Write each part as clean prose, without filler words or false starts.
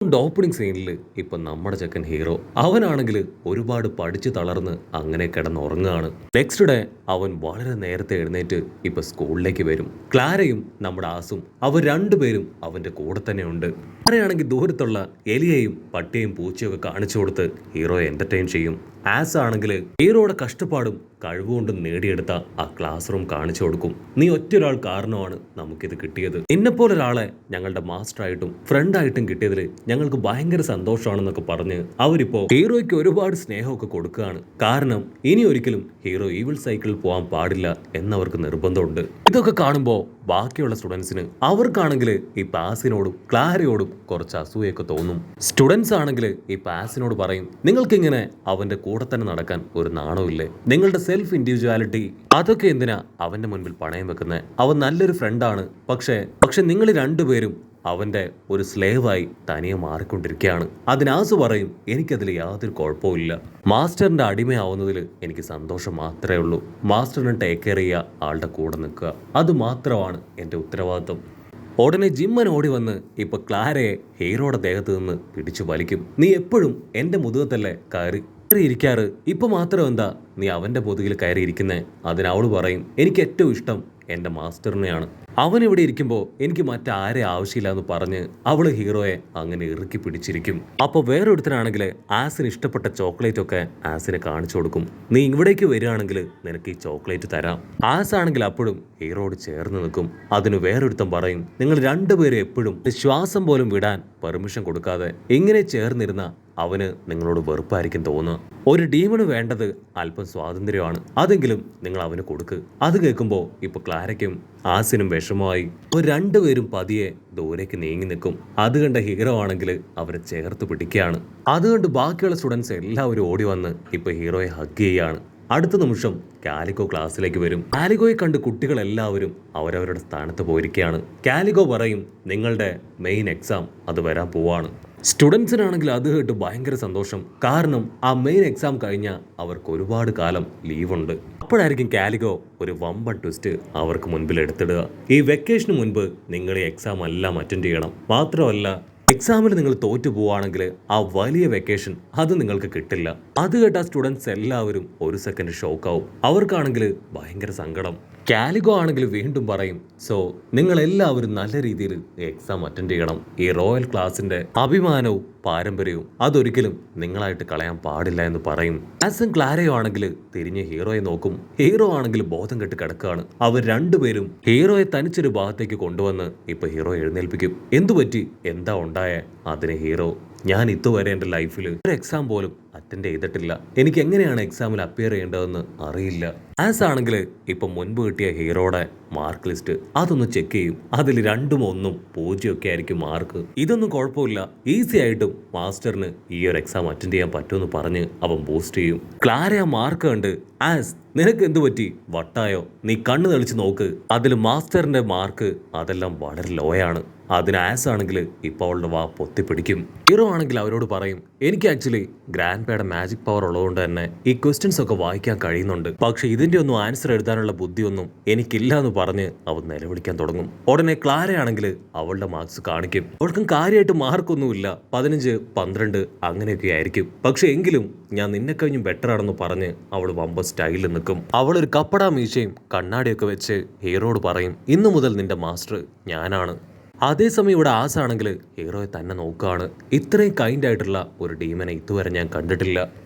Opening സീനിൽ ഇപ്പൊ നമ്മുടെ ചെക്കൻ ഹീറോ അവനാണെങ്കിൽ ഒരുപാട് പഠിച്ചു തളർന്ന് അങ്ങനെ കിടന്നുറങ്ങുകയാണ്. നെക്സ്റ്റ് ഡേ അവൻ വളരെ നേരത്തെ എഴുന്നേറ്റ് ഇപ്പൊ സ്കൂളിലേക്ക് വരും. ക്ലാരയും നമ്മുടെ ആസും അവർ രണ്ടുപേരും അവന്റെ കൂടെ തന്നെ ഉണ്ട്. ക്ലാരയാണെങ്കിൽ ദൂരത്തുള്ള എലിയെയും പട്ടിയെയും പൂച്ചയും ഒക്കെ കാണിച്ചു കൊടുത്ത് ഹീറോയെ എന്റർടൈൻ ചെയ്യും. ആസ് ആണെങ്കിൽ ഹീറോയുടെ കഷ്ടപ്പാടും കഴിവുകൊണ്ടും നേടിയെടുത്ത ആ ക്ലാസ് റൂം കാണിച്ചു കൊടുക്കും. നീ ഒറ്റൊരാൾ കാരണമാണ് നമുക്കിത് കിട്ടിയത്. നിന്നെപ്പോലെ ഒരാളെ ഞങ്ങളുടെ മാസ്റ്ററായിട്ടും ഫ്രണ്ടായിട്ടും കിട്ടിയതിൽ ഞങ്ങൾക്ക് ഭയങ്കര സന്തോഷമാണെന്നൊക്കെ പറഞ്ഞ് അവരിപ്പോ ഹീറോയ്ക്ക് ഒരുപാട് സ്നേഹമൊക്കെ കൊടുക്കുകയാണ്. കാരണം ഇനി ഒരിക്കലും ഹീറോ ഈവിൾ സൈക്കിളിൽ പോകാൻ പാടില്ല എന്നവർക്ക് നിർബന്ധമുണ്ട്. ഇതൊക്കെ കാണുമ്പോൾ ബാക്കിയുള്ള സ്റ്റുഡൻസിന് അവർക്കാണെങ്കിൽ ഈ പാസിനോടും ക്ലാരയോടും കുറച്ച് അസൂയൊക്കെ തോന്നും. സ്റ്റുഡൻസ് ആണെങ്കിൽ ഈ പാസിനോട് പറയും, നിങ്ങൾക്കിങ്ങനെ അവന്റെ കൂടെ തന്നെ നടക്കാൻ ഒരു നാണമില്ലേ? നിങ്ങളുടെ സെൽഫ് ഇൻഡിവിജ്വാലിറ്റി അതൊക്കെ എന്തിനാ അവന്റെ മുൻപിൽ പണയം വെക്കുന്നത്? അവൻ നല്ലൊരു ഫ്രണ്ടാണ്. പക്ഷെ നിങ്ങൾ രണ്ടുപേരും അവന്റെ ഒരു സ്ലേവായി തനിയെ മാറിക്കൊണ്ടിരിക്കുകയാണ്. അതിനാസ് പറയും, എനിക്കതിൽ യാതൊരു കുഴപ്പമില്ല. മാസ്റ്ററിന്റെ അടിമയാവുന്നതിൽ എനിക്ക് സന്തോഷം മാത്രമേ ഉള്ളൂ. മാസ്റ്ററിനെ ടേക്ക് കെയർ ചെയ്യുക, ആളുടെ കൂടെ നിൽക്കുക, അത് മാത്രമാണ് എൻ്റെ ഉത്തരവാദിത്വം. ഉടനെ ജിമ്മൻ ഓടി വന്ന് ഇപ്പൊ ക്ലാരയെ ഹീറോയുടെ ദേഹത്ത് നിന്ന് പിടിച്ചു വലിക്കും. നീ എപ്പോഴും എൻ്റെ മുതുകത്തല്ലേ കയറിയിരിക്കാറ്, ഇപ്പൊ മാത്രം എന്താ നീ അവന്റെ മുതുകിൽ കയറിയിരിക്കുന്നേ? അതിനവള് പറയും, എനിക്ക് ഏറ്റവും ഇഷ്ടം എൻ്റെ മാസ്റ്ററിനെയാണ്. അവൻ ഇവിടെ ഇരിക്കുമ്പോൾ എനിക്ക് മറ്റാരെ ആവശ്യമില്ല എന്ന് പറഞ്ഞ് അവള് ഹീറോയെ അങ്ങനെ ഇറുക്കി പിടിച്ചിരിക്കും. അപ്പോൾ വേറൊരുത്തനാണെങ്കിൽ ആസിന് ഇഷ്ടപ്പെട്ട ചോക്ലേറ്റ് ഒക്കെ ആസിനെ കാണിച്ചു കൊടുക്കും. നീ ഇവിടേക്ക് വരികയാണെങ്കിൽ നിനക്ക് ഈ ചോക്ലേറ്റ് തരാം. ആസ് ആണെങ്കിൽ അപ്പോഴും ഹീറോയോട് ചേർന്ന് നിൽക്കും. അതിന് വേറൊരുത്തൻ പറയും, നിങ്ങൾ രണ്ടുപേരും എപ്പോഴും ശ്വാസം പോലും വിടാൻ പെർമിഷൻ കൊടുക്കാതെ ഇങ്ങനെ ചേർന്നിരുന്ന അവന് നിങ്ങളോട് വെറുപ്പായിരിക്കും തോന്നുക. ഒരു ഡീമണ് വേണ്ടത് അല്പം സ്വാതന്ത്ര്യമാണ്, അതെങ്കിലും നിങ്ങൾ അവന് കൊടുക്ക്. അത് കേൾക്കുമ്പോൾ ഇപ്പൊ ക്ലാരയ്ക്കും ആസിനും വിഷമമായി. രണ്ടുപേരും പതിയെ ദൂരേക്ക് നീങ്ങി നിൽക്കും. അത് കണ്ട ഹീറോ ആണെങ്കിൽ അവരെ ചേർത്ത് പിടിക്കുകയാണ്. അതുകൊണ്ട് ബാക്കിയുള്ള സ്റ്റുഡൻസ് എല്ലാവരും ഓടി വന്ന് ഇപ്പൊ ഹീറോയെ ഹഗ് ചെയ്യാണ്. അടുത്ത നിമിഷം കാലിക്കോ ക്ലാസ്സിലേക്ക് വരും. കാലിക്കോയെ കണ്ട് കുട്ടികളെല്ലാവരും അവരവരുടെ സ്ഥാനത്ത് പോയിരിക്കുകയാണ്. കാലിക്കോ പറയും, നിങ്ങളുടെ മെയിൻ എക്സാം അത് വരാൻ പോവാണ്. സ്റ്റുഡൻസിനാണെങ്കിൽ അത് കേട്ട് ഭയങ്കര സന്തോഷം. കാരണം ആ മെയിൻ എക്സാം കഴിഞ്ഞാൽ അവർക്ക് ഒരുപാട് കാലം ലീവുണ്ട്. അപ്പോഴായിരിക്കും കാലിക്കോ ഒരു വമ്പൻ ട്വിസ്റ്റ് അവർക്ക് മുൻപിൽ എടുത്തിടുക. ഈ വെക്കേഷന് മുൻപ് നിങ്ങൾ ഈ എക്സാം എല്ലാം അറ്റൻഡ് ചെയ്യണം. മാത്രമല്ല, എക്സാമിൽ നിങ്ങൾ തോറ്റു പോവുകയാണെങ്കിൽ ആ വലിയ വെക്കേഷൻ അത് നിങ്ങൾക്ക് കിട്ടില്ല. അത് കേട്ട സ്റ്റുഡൻസ് എല്ലാവരും ഒരു സെക്കൻഡ് ഷോക്കാവും. അവർക്കാണെങ്കിൽ ഭയങ്കര സങ്കടം. കാലിക്കോ ആണെങ്കിൽ വീണ്ടും പറയും, സോ നിങ്ങൾ എല്ലാവരും നല്ല രീതിയിൽ എക്സാം അറ്റൻഡ് ചെയ്യണം. ഈ റോയൽ ക്ലാസിന്റെ അഭിമാനവും പാരമ്പര്യവും അതൊരിക്കലും നിങ്ങളായിട്ട് കളയാൻ പാടില്ല എന്ന് പറയും. ആസും ക്ലാരയോ ആണെങ്കിൽ തിരിഞ്ഞ് ഹീറോയെ നോക്കും. ഹീറോ ആണെങ്കിൽ ബോധം കെട്ട് കിടക്കുകയാണ്. അവർ രണ്ടുപേരും ഹീറോയെ തനിച്ചൊരു ഭാഗത്തേക്ക് കൊണ്ടുവന്ന് ഇപ്പൊ ഹീറോ എഴുന്നേൽപ്പിക്കും. എന്തുപറ്റി, എന്താ ഉണ്ടായേ? അതിന് ഹീറോ, ഞാൻ ഇതുവരെ എൻ്റെ ലൈഫിൽ ഒരു എക്സാം പോലും അറ്റൻഡ് ചെയ്തിട്ടില്ല. എനിക്ക് എങ്ങനെയാണ് എക്സാമിൽ അപ്പിയർ ചെയ്യേണ്ടതെന്ന് അറിയില്ല. ആസ് ആണെങ്കിൽ ഇപ്പൊ മുൻപ് കിട്ടിയ ഹീറോയുടെ മാർക്ക് ലിസ്റ്റ് അതൊന്ന് ചെക്ക് ചെയ്യും. അതിൽ 2ഉം 1ഉം 0 ഒക്കെ ആയിരിക്കും മാർക്ക്. ഇതൊന്നും കുഴപ്പമില്ല, ഈസി ആയിട്ടും മാസ്റ്ററിന് ഈ ഒരു എക്സാം അറ്റൻഡ് ചെയ്യാൻ പറ്റുമെന്ന് പറഞ്ഞ് അവൻ ബൂസ്റ്റ് ചെയ്യും. ക്ലാര ആ മാർക്ക് കണ്ട്, ആസ് നിനക്ക് എന്തു പറ്റി, വട്ടായോ? നീ കണ്ണ് തെളിച്ച് നോക്ക്. അതിൽ മാസ്റ്ററിന്റെ മാർക്ക് അതെല്ലാം വളരെ ലോയാണ്. അതിന് ആസ് ആണെങ്കിൽ ഇപ്പോൾ അവളുടെ വാ പൊത്തിപ്പിടിക്കും. ഹീറോ ആണെങ്കിൽ അവരോട് പറയും, എനിക്ക് ആക്ച്വലി ഗ്രാൻഡ് പേയുടെ മാജിക് പവർ ഉള്ളതുകൊണ്ട് തന്നെ ഈ ക്വസ്റ്റ്യൻസ് ഒക്കെ വായിക്കാൻ കഴിയുന്നുണ്ട്. പക്ഷെ ഇതിന്റെ ഒന്നും ആൻസർ എഴുതാനുള്ള ബുദ്ധിയൊന്നും എനിക്കില്ല എന്ന് പറഞ്ഞ് അവൻ നിലവിളിക്കാൻ തുടങ്ങും. ഉടനെ ക്ലാര ആണെങ്കിൽ അവളുടെ മാർക്സ് കാണിക്കും. അവൾക്കും കാര്യമായിട്ട് മാർക്കൊന്നുമില്ല, 15, 12 അങ്ങനെയൊക്കെ ആയിരിക്കും. പക്ഷെ എങ്കിലും ഞാൻ നിന്നെ കഴിഞ്ഞും ബെറ്റർ ആണെന്ന് പറഞ്ഞ് അവൾ വമ്പ സ്റ്റൈലിൽ നിൽക്കും. അവൾ ഒരു കപ്പടാ മീശയും കണ്ണാടിയൊക്കെ വെച്ച് ഹീറോയോട് പറയും, ഇന്നു മുതൽ നിന്റെ മാസ്റ്റർ ഞാനാണ്. അതേസമയം ഇവിടെ ആസ് ആണെങ്കിൽ ഹീറോയെ തന്നെ നോക്കുകയാണ്. ഇത്രയും കൈൻഡ് ആയിട്ടുള്ള ഒരു ഡീമനെ ഇതുവരെ ഞാൻ കണ്ടിട്ടില്ല.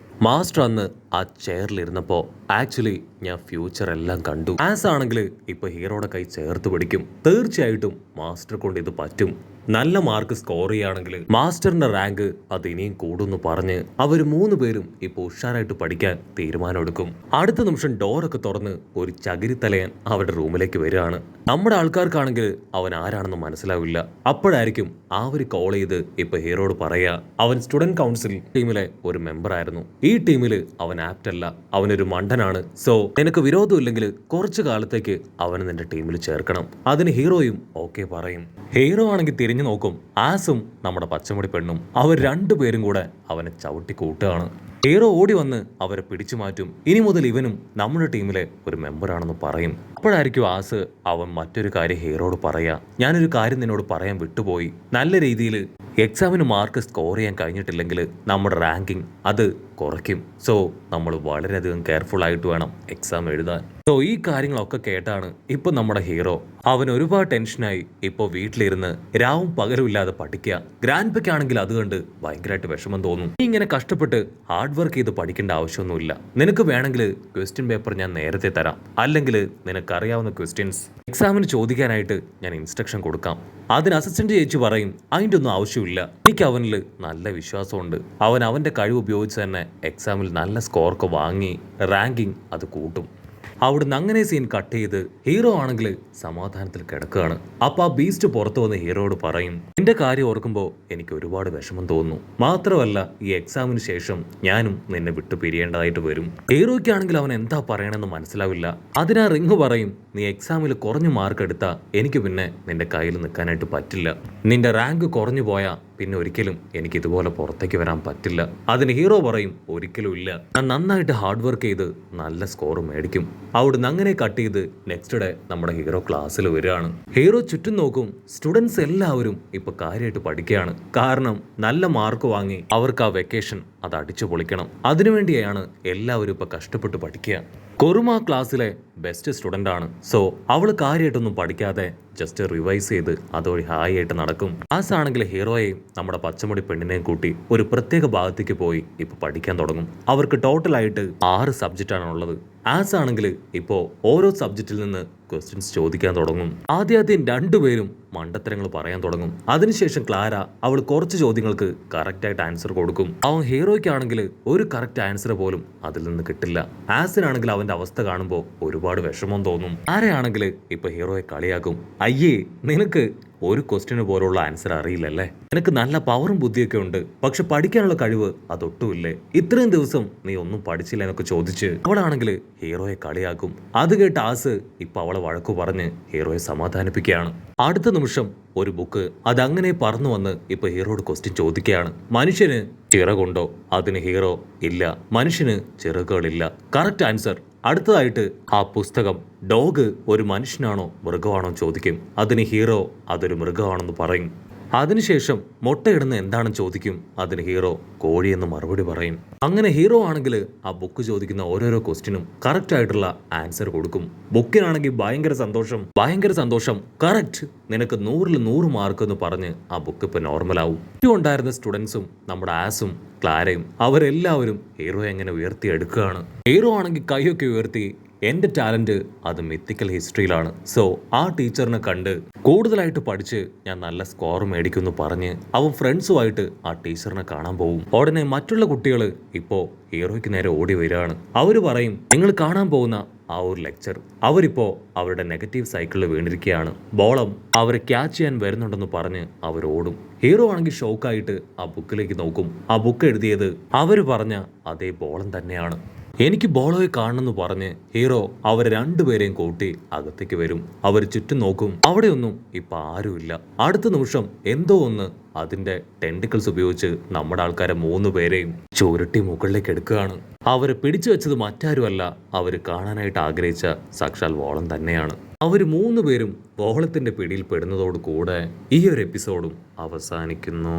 മാസ്റ്റർ അന്ന് ആ ചെയറിലിരുന്നപ്പോൾ ആക്ച്വലി ഞാൻ ഫ്യൂച്ചർ എല്ലാം കണ്ടു. ആസ് ആണെങ്കിൽ ഇപ്പൊ ഹീറോയുടെ കൈ ചേർത്ത് പിടിക്കും. തീർച്ചയായിട്ടും മാസ്റ്റർ കൊണ്ട് ഇത് പറ്റും. നല്ല മാർക്ക് സ്കോർ ചെയ്യുകയാണെങ്കിൽ മാസ്റ്ററിന്റെ റാങ്ക് അത് ഇനിയും കൂടുമെന്ന് പറഞ്ഞ് അവർ 3 പേരും ഇപ്പൊ ഉഷാറായിട്ട് പഠിക്കാൻ തീരുമാനമെടുക്കും. അടുത്ത നിമിഷം ഡോറൊക്കെ തുറന്ന് ഒരു ചകിരിത്തലയൻ അവരുടെ റൂമിലേക്ക് വരികയാണ്. നമ്മുടെ ആൾക്കാർക്കാണെങ്കിൽ അവൻ ആരാണെന്ന് മനസ്സിലാവില്ല. അപ്പോഴായിരിക്കും അവർ കോൾ ചെയ്ത് ഇപ്പൊ ഹീറോയോട് പറയുക, അവൻ സ്റ്റുഡന്റ് കൗൺസിൽ ടീമിലെ ഒരു മെമ്പർ ആയിരുന്നു. ഈ ടീമിൽ അവൻ ആപ്റ്റ് അല്ല, അവനൊരു മണ്ടനാണ്. സോ നിനക്ക് വിരോധമില്ലെങ്കിൽ കുറച്ചു കാലത്തേക്ക് അവനെ നിന്റെ ടീമിൽ ചേർക്കണം. അതിന് ഹീറോയും ഓക്കെ പറയും. ഹീറോ ആണെങ്കിൽ തിരിഞ്ഞു നോക്കും. ആസും നമ്മുടെ പച്ചമുടി പെണ്ണും അവർ 2 പേരും കൂടെ അവനെ ചവിട്ടി കൂട്ടുകയാണ്. ഹീറോ ഓടി വന്ന് അവരെ പിടിച്ചു മാറ്റും. ഇനി മുതൽ ഇവനും നമ്മുടെ ടീമിലെ ഒരു മെമ്പറാണെന്ന് പറയും. അപ്പോഴായിരിക്കും ആസ് അവൻ മറ്റൊരു കാര്യം ഹീറോയോട് പറയാ. ഞാനൊരു കാര്യം നിന്നോട് പറയാൻ വിട്ടുപോയി. നല്ല രീതിയിൽ എക്സാമിന് മാർക്ക് സ്കോർ ചെയ്യാൻ കഴിഞ്ഞിട്ടില്ലെങ്കിൽ നമ്മുടെ റാങ്കിങ് അത് കുറയ്ക്കും. സോ നമ്മൾ വളരെയധികം കെയർഫുൾ ആയിട്ട് വേണം എക്സാം എഴുതാൻ. സോ ഈ കാര്യങ്ങളൊക്കെ കേട്ടാണ് ഇപ്പൊ നമ്മുടെ ഹീറോ അവൻ ഒരുപാട് ടെൻഷനായി ഇപ്പോൾ വീട്ടിലിരുന്ന് രാവും പകലും ഇല്ലാതെ പഠിക്കുക. ഗ്രാൻഡ് പയ്ക്കാണെങ്കിൽ അത് കണ്ട് ഭയങ്കരമായിട്ട് വിഷമം തോന്നും. നീ ഇങ്ങനെ കഷ്ടപ്പെട്ട് ഹാർഡ് വർക്ക് ചെയ്ത് പഠിക്കേണ്ട ആവശ്യമൊന്നുമില്ല. നിനക്ക് വേണമെങ്കിൽ ക്വസ്റ്റ്യൻ പേപ്പർ ഞാൻ നേരത്തെ തരാം, അല്ലെങ്കിൽ നിനക്കറിയാവുന്ന ക്വസ്റ്റ്യൻസ് എക്സാമിന് ചോദിക്കാനായിട്ട് ഞാൻ ഇൻസ്ട്രക്ഷൻ കൊടുക്കാം. അതിന് അസിസ്റ്റന്റ് ചേച്ചി പറയും അതിൻ്റെ ഒന്നും ആവശ്യമില്ല. എനിക്ക് അവനിൽ നല്ല വിശ്വാസമുണ്ട്. അവൻ അവന്റെ കഴിവ് ഉപയോഗിച്ച് തന്നെ എക്സാമിൽ നല്ല സ്കോർക്ക് വാങ്ങി റാങ്കിങ് അത് കൂട്ടും. അവിടുന്ന് അങ്ങനെ സീൻ കട്ട് ചെയ്ത് ഹീറോ ആണെങ്കിൽ സമാധാനത്തിൽ കിടക്കുകയാണ്. അപ്പൊ ആ ബീസ്റ്റ് പുറത്തു വന്ന് ഹീറോയോട് പറയും, നിന്റെ കാര്യം ഓർക്കുമ്പോൾ എനിക്ക് ഒരുപാട് വിഷമം തോന്നുന്നു. മാത്രമല്ല ഈ എക്സാമിന് ശേഷം ഞാനും നിന്നെ വിട്ടു പിരിയേണ്ടതായിട്ട് വരും. ഹീറോയ്ക്കാണെങ്കിൽ അവൻ എന്താ പറയണമെന്ന് മനസ്സിലാവില്ല. അതിനാ റിങ് പറയും, നീ എക്സാമിൽ കുറഞ്ഞ മാർക്ക് എടുത്താ എനിക്ക് പിന്നെ നിന്റെ കയ്യിൽ നിൽക്കാനായിട്ട് പറ്റില്ല. നിന്റെ റാങ്ക് കുറഞ്ഞു പോയാ പിന്നെ ഒരിക്കലും എനിക്ക് ഇതുപോലെ പുറത്തേക്ക് വരാൻ പറ്റില്ല. അതിന് ഹീറോ പറയും, ഒരിക്കലും ഇല്ല, ഞാൻ നന്നായിട്ട് ഹാർഡ് വർക്ക് ചെയ്ത് നല്ല സ്കോർ മേടിക്കും. അവിടുന്ന് അങ്ങനെ കട്ട് ചെയ്ത് നെക്സ്റ്റ് ഡേ നമ്മുടെ ഹീറോ ക്ലാസ്സിൽ വരികയാണ്. ഹീറോ ചുറ്റും നോക്കും. സ്റ്റുഡൻസ് എല്ലാവരും ഇപ്പൊ കാര്യമായിട്ട് പഠിക്കുകയാണ്. കാരണം നല്ല മാർക്ക് വാങ്ങി അവർക്ക് ആ വെക്കേഷൻ അത് അടിച്ചു പൊളിക്കണം. അതിനുവേണ്ടിയാണ് എല്ലാവരും ഇപ്പൊ കഷ്ടപ്പെട്ട് പഠിക്കുക. കൊറുമ ക്ലാസ്സിലെ ബെസ്റ്റ് സ്റ്റുഡൻ്റ് ആണ്. സോ അവള് കാര്യമായിട്ടൊന്നും പഠിക്കാതെ ജസ്റ്റ് റിവൈസ് ചെയ്ത് അതുവഴി ഹായ് ആയിട്ട് നടക്കും. ആസ് ആണെങ്കിൽ ഹീറോയെയും നമ്മുടെ പച്ചമുടി പെണ്ണിനെയും കൂട്ടി ഒരു പ്രത്യേക ഭാഗത്തേക്ക് പോയി ഇപ്പൊ പഠിക്കാൻ തുടങ്ങും. അവർക്ക് ടോട്ടലായിട്ട് 6 സബ്ജക്റ്റ് ഉള്ളത്. ആസ് ആണെങ്കിൽ ഇപ്പോൾ ഓരോ സബ്ജക്റ്റിൽ നിന്ന് ക്വസ്റ്റ്യൻസ് ചോദിക്കാൻ തുടങ്ങും. ആദ്യം രണ്ടുപേരും മണ്ടത്തരങ്ങൾ പറയാൻ തുടങ്ങും. അതിനുശേഷം ക്ലാര അവൾ കുറച്ച് ചോദ്യങ്ങൾക്ക് കറക്റ്റായിട്ട് ആൻസർ കൊടുക്കും. അവൻ ഹീറോയ്ക്കാണെങ്കിൽ ഒരു കറക്റ്റ് ആൻസർ പോലും അതിൽ നിന്ന് കിട്ടില്ല. ആസിനാണെങ്കിൽ അവന്റെ അവസ്ഥ കാണുമ്പോൾ ഒരുപാട് വിഷമം തോന്നും. ആരെയാണെങ്കിൽ ഇപ്പൊ ഹീറോയെ കളിയാക്കും. അയ്യേ, നിനക്ക് ഒരു ക്വസ്റ്റ്യന് പോലുള്ള ആൻസർ അറിയില്ലല്ലേ, നിനക്ക് നല്ല പവറും ബുദ്ധിയൊക്കെ ഉണ്ട്, പക്ഷെ പഠിക്കാനുള്ള കഴിവ് അതൊട്ടുമില്ലേ, ഇത്രയും ദിവസം നീ ഒന്നും പഠിച്ചില്ല എന്നൊക്കെ ചോദിച്ച് അവളാണെങ്കിൽ ഹീറോയെ കളിയാക്കും. അത് കേട്ട് ആസ് ഇപ്പൊ അവളെ വഴക്കു പറഞ്ഞ് ഹീറോയെ സമാധാനിപ്പിക്കുകയാണ്. അടുത്ത നിമിഷം ഒരു ബുക്ക് അതങ്ങനെ പറന്നു വന്ന് ഇപ്പൊ ഹീറോയോട് ക്വസ്റ്റ്യൻ ചോദിക്കുകയാണ്. മനുഷ്യന് ചിറകുണ്ടോ? അതിന് ഹീറോ, ഇല്ല, മനുഷ്യന് ചിറകുകളില്ല. Correct answer. അടുത്തതായിട്ട് ആ പുസ്തകം ഡോഗ് ഒരു മനുഷ്യനാണോ മൃഗമാണോ ചോദിക്കും. അതിന് ഹീറോ അതൊരു മൃഗമാണെന്ന് പറയും. അതിനുശേഷം മുട്ടയിടുന്ന എന്താണെന്ന് ചോദിക്കും. അതിന് ഹീറോ കോഴിയെന്ന് മറുപടി പറയും. അങ്ങനെ ഹീറോ ആണെങ്കിൽ ആ ബുക്ക് ചോദിക്കുന്ന ഓരോരോ ക്വസ്റ്റിനും കറക്റ്റ് ആയിട്ടുള്ള ആൻസർ കൊടുക്കും. ബുക്കിനാണെങ്കിൽ ഭയങ്കര സന്തോഷം. കറക്റ്റ്, നിനക്ക് 100-ൽ 100 മാർക്ക് എന്ന് പറഞ്ഞ് ആ ബുക്ക് ഇപ്പൊ നോർമലാവും. ഉണ്ടായിരുന്ന സ്റ്റുഡൻസും നമ്മുടെ ആസും ക്ലാരയും അവരെല്ലാവരും ഹീറോയെ എങ്ങനെ ഉയർത്തിയെടുക്കുകയാണ്. ഹീറോ ആണെങ്കിൽ കൈയൊക്കെ ഉയർത്തി, എൻ്റെ ടാലന്റ് അത് മിത്തിക്കൽ ഹിസ്റ്ററിയിലാണ്. സോ ആ ടീച്ചറിനെ കണ്ട് കൂടുതലായിട്ട് പഠിച്ച് ഞാൻ നല്ല സ്കോർ മേടിക്കുമെന്ന് പറഞ്ഞ് അവൻ ഫ്രണ്ട്സുമായിട്ട് ആ ടീച്ചറിനെ കാണാൻ പോകും. ഉടനെ മറ്റുള്ള കുട്ടികൾ ഇപ്പോൾ ഹീറോയ്ക്ക് നേരെ ഓടി വരികയാണ്. അവർ പറയും, നിങ്ങൾ കാണാൻ പോകുന്ന ആ ഒരു ലെക്ചർ അവരിപ്പോ അവരുടെ നെഗറ്റീവ് സൈക്കിളിൽ വീണിരിക്കുകയാണ്. ബോളം അവരെ ക്യാച്ച് ചെയ്യാൻ വരുന്നുണ്ടെന്ന് പറഞ്ഞ് അവർ ഓടും. ഹീറോ ആണെങ്കിൽ ഷോക്കായിട്ട് ആ ബുക്കിലേക്ക് നോക്കും. ആ ബുക്ക് എഴുതിയത് അവർ പറഞ്ഞ അതേ ബോളം തന്നെയാണ്. എനിക്ക് ബോളോയെ കാണണമെന്ന് പറഞ്ഞ് ഹീറോ അവർ രണ്ടുപേരെയും കൂട്ടി അകത്തേക്ക് വരും. അവർ ചുറ്റും നോക്കും. അവിടെയൊന്നും ഇപ്പൊ ആരുമില്ല. അടുത്ത നിമിഷം എന്തോ ഒന്ന് അതിന്റെ ടെന്റിക്കിൾസ് ഉപയോഗിച്ച് നമ്മുടെ ആൾക്കാരെ 3 പേരെയും ചുരുട്ടി മുകളിലേക്ക് എടുക്കുകയാണ്. അവരെ പിടിച്ചു വെച്ചത് മറ്റാരുമല്ല, അവർ കാണാനായിട്ട് ആഗ്രഹിച്ച സാക്ഷാൽ വോളം തന്നെയാണ്. അവർ 3 പേരും വോളത്തിന്റെ പിടിയിൽ പെടുന്നതോട് കൂടെ ഈ ഒരു എപ്പിസോഡും അവസാനിക്കുന്നു.